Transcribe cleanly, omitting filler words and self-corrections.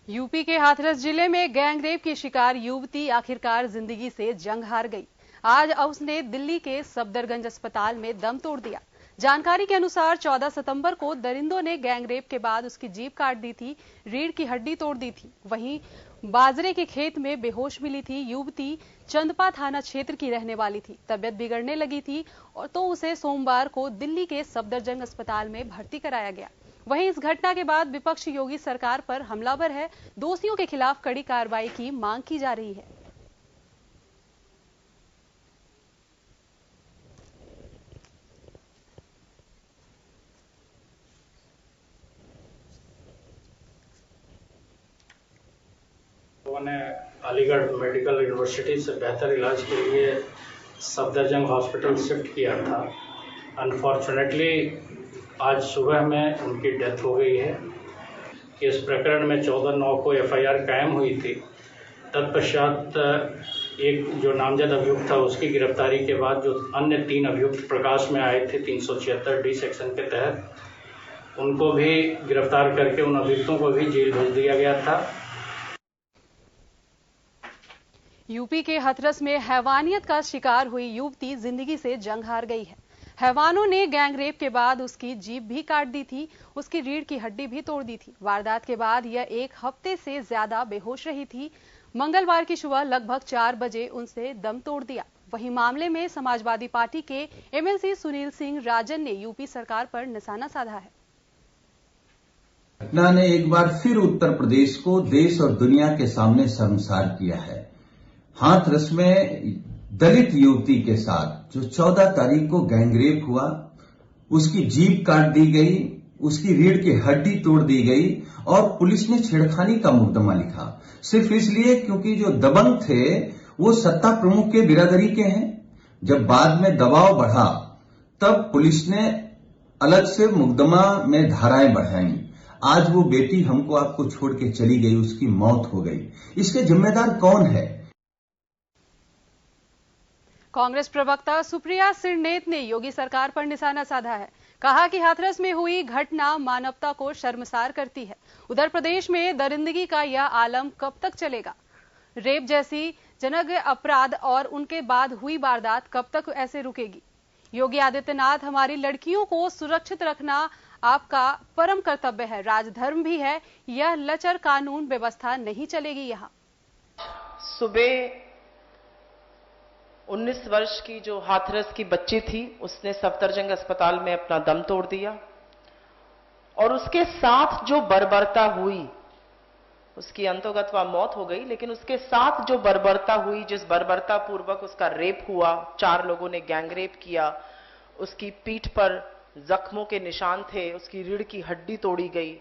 UP के हाथरस जिले में गैंगरेप की शिकार युवती आखिरकार जिंदगी से जंग हार गई। आज उसने दिल्ली के सफदरगंज अस्पताल में दम तोड़ दिया। जानकारी के अनुसार 14 सितंबर को दरिंदों ने गैंगरेप के बाद उसकी जीभ काट दी थी, रीढ़ की हड्डी तोड़ दी थी। वहीं बाजरे के खेत में बेहोश मिली थी। युवती चंदपा थाना क्षेत्र की रहने वाली थी। तबियत बिगड़ने लगी थी और तो उसे सोमवार को दिल्ली के सफदरजंग अस्पताल में भर्ती कराया गया। वहीं इस घटना के बाद विपक्ष योगी सरकार पर हमलावर है। दोषियों के खिलाफ कड़ी कार्रवाई की मांग की जा रही है। लोगों ने अलीगढ़ मेडिकल यूनिवर्सिटी से बेहतर इलाज के लिए सफदरजंग हॉस्पिटल शिफ्ट किया था। अनफॉर्चुनेटली आज सुबह में उनकी डेथ हो गई है। इस प्रकरण में 14/9 को FIR कायम हुई थी। तत्पश्चात एक जो नामजद अभियुक्त था उसकी गिरफ्तारी के बाद जो अन्य 3 अभियुक्त प्रकाश में आए थे 376D सेक्शन के तहत, उनको भी गिरफ्तार करके उन अभियुक्तों को भी जेल भेज दिया गया था। यूपी के हथरस में हैवानियत का शिकार हुई युवती जिंदगी से जंग हार गई है। हैवानों ने गैंगरेप के बाद उसकी जीभ भी काट दी थी, उसकी रीढ़ की हड्डी भी तोड़ दी थी। वारदात के बाद यह 1 हफ्ते से ज्यादा बेहोश रही थी। मंगलवार की सुबह लगभग 4 बजे उनसे दम तोड़ दिया। वहीं मामले में समाजवादी पार्टी के MLC सुनील सिंह राजन ने यूपी सरकार पर निशाना साधा है। घटना ने एक बार फिर उत्तर प्रदेश को देश और दुनिया के सामने शर्मसार किया है। हाथरस में दलित युवती के साथ जो 14 तारीख को गैंगरेप हुआ, उसकी जीभ काट दी गई, उसकी रीढ़ की हड्डी तोड़ दी गई और पुलिस ने छेड़खानी का मुकदमा लिखा, सिर्फ इसलिए क्योंकि जो दबंग थे वो सत्ता प्रमुख के बिरादरी के हैं। जब बाद में दबाव बढ़ा तब पुलिस ने अलग से मुकदमा में धाराएं बढ़ाई। आज वो बेटी हमको आपको छोड़ के चली गई, उसकी मौत हो गई। इसके जिम्मेदार कौन है? कांग्रेस प्रवक्ता सुप्रिया सिरनेत ने योगी सरकार पर निशाना साधा है। कहा कि हाथरस में हुई घटना मानवता को शर्मसार करती है। उधर प्रदेश में दरिंदगी का यह आलम कब तक चलेगा? रेप जैसी जघन्य अपराध और उनके बाद हुई वारदात कब तक ऐसे रुकेगी? योगी आदित्यनाथ, हमारी लड़कियों को सुरक्षित रखना आपका परम कर्तव्य है, राजधर्म भी है। यह लचर कानून व्यवस्था नहीं चलेगी। यहाँ सुबह 19 वर्ष की जो हाथरस की बच्ची थी, उसने सफदरजंग अस्पताल में अपना दम तोड़ दिया और उसके साथ जो बर्बरता हुई, उसकी अंतोगत्वा मौत हो गई, लेकिन उसके साथ जो बर्बरता हुई, जिस बर्बरता पूर्वक उसका रेप हुआ, 4 लोगों ने गैंगरेप किया, उसकी पीठ पर जख्मों के निशान थे, उसकी रीढ़ की हड्डी तोड़ी गई,